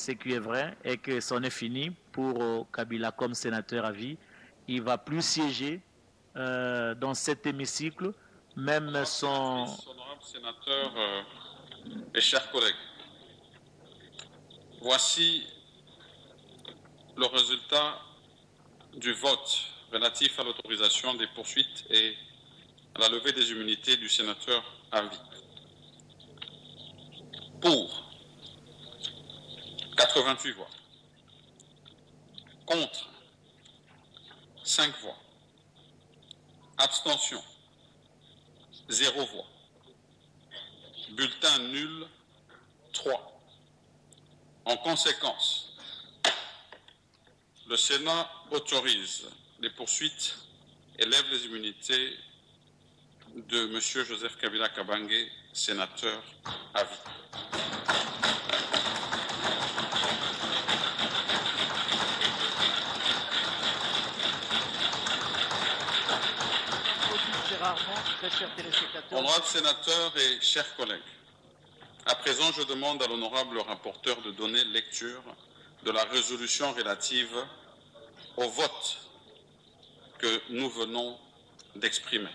ce qui est vrai est que c'en est fini pour Kabila comme sénateur à vie. Il ne va plus siéger dans cet hémicycle, même son... Honorable sénateur et chers collègues, voici le résultat du vote relatif à l'autorisation des poursuites et à la levée des immunités du sénateur à vie. Pour 88 voix. Contre 5 voix. Abstention 0 voix. Bulletin nul 3. En conséquence, le Sénat autorise les poursuites et lève les immunités de M. Joseph Kabila Kabange, sénateur à vie. Honorables sénateurs et chers collègues, à présent je demande à l'honorable rapporteur de donner lecture de la résolution relative au vote que nous venons d'exprimer.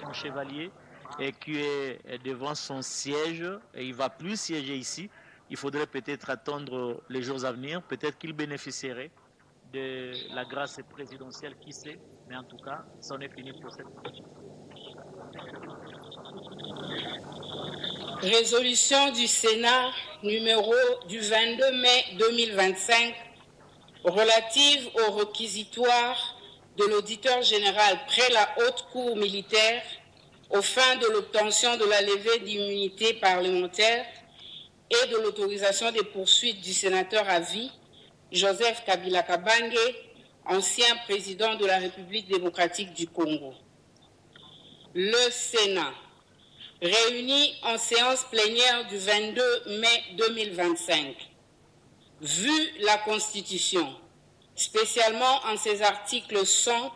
Mon chevalier et qui est devant son siège et il ne va plus siéger ici. Il faudrait peut-être attendre les jours à venir. Peut-être qu'il bénéficierait de la grâce présidentielle, qui sait. Mais en tout cas, c'en est fini pour cette fois. Résolution du Sénat numéro du 22 mai 2025 relative au réquisitoire de l'auditeur général près la haute cour militaire aux fins de l'obtention de la levée d'immunité parlementaire et de l'autorisation des poursuites du sénateur à vie Joseph Kabila Kabange, ancien président de la République démocratique du Congo. Le Sénat, réuni en séance plénière du 22 mai 2025, vu la Constitution, spécialement en ses articles 100,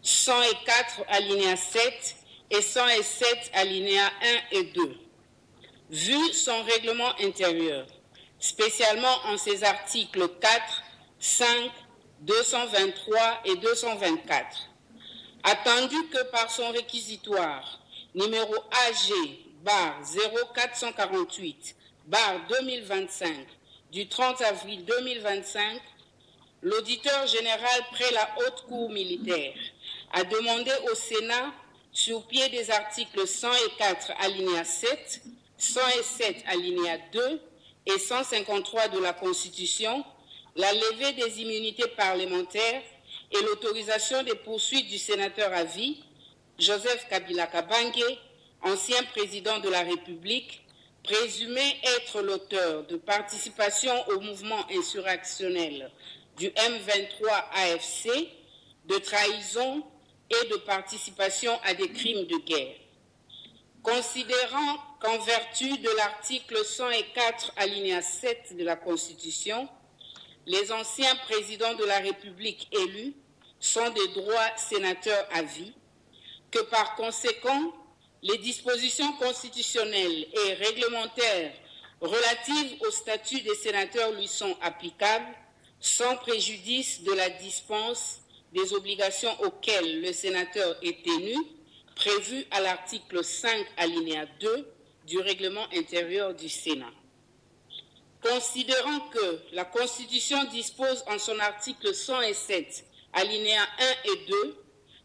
104 alinéa 7 et 107 alinéa 1 et 2, vu son règlement intérieur, spécialement en ses articles 4, 5, 223 et 224, attendu que par son réquisitoire numéro AG/0448/2025 du 30 avril 2025, l'auditeur général près la haute cour militaire a demandé au Sénat, sur pied des articles 104 alinéa 7, 107 alinéa 2 et 153 de la Constitution, la levée des immunités parlementaires et l'autorisation des poursuites du sénateur à vie, Joseph Kabila Kabange, ancien président de la République, présumé être l'auteur de participation au mouvement insurrectionnel du M23 AFC, de trahison et de participation à des crimes de guerre. Considérant qu'en vertu de l'article 104 alinéa 7 de la Constitution, les anciens présidents de la République élus sont des droits sénateurs à vie, que par conséquent, les dispositions constitutionnelles et réglementaires relatives au statut des sénateurs lui sont applicables, sans préjudice de la dispense des obligations auxquelles le sénateur est tenu, prévues à l'article 5 alinéa 2 du règlement intérieur du Sénat. Considérant que la Constitution dispose en son article 107 alinéa 1 et 2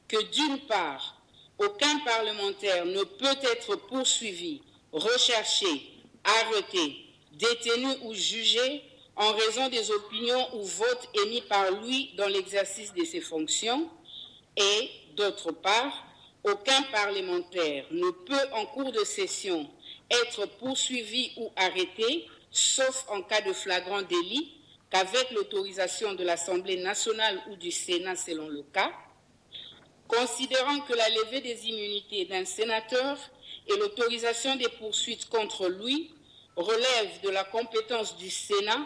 que d'une part, aucun parlementaire ne peut être poursuivi, recherché, arrêté, détenu ou jugé en raison des opinions ou votes émis par lui dans l'exercice de ses fonctions, et, d'autre part, aucun parlementaire ne peut, en cours de session, être poursuivi ou arrêté, sauf en cas de flagrant délit, qu'avec l'autorisation de l'Assemblée nationale ou du Sénat selon le cas, considérant que la levée des immunités d'un sénateur et l'autorisation des poursuites contre lui relèvent de la compétence du Sénat,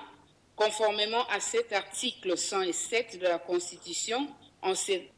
conformément à cet article 107 de la Constitution, en ses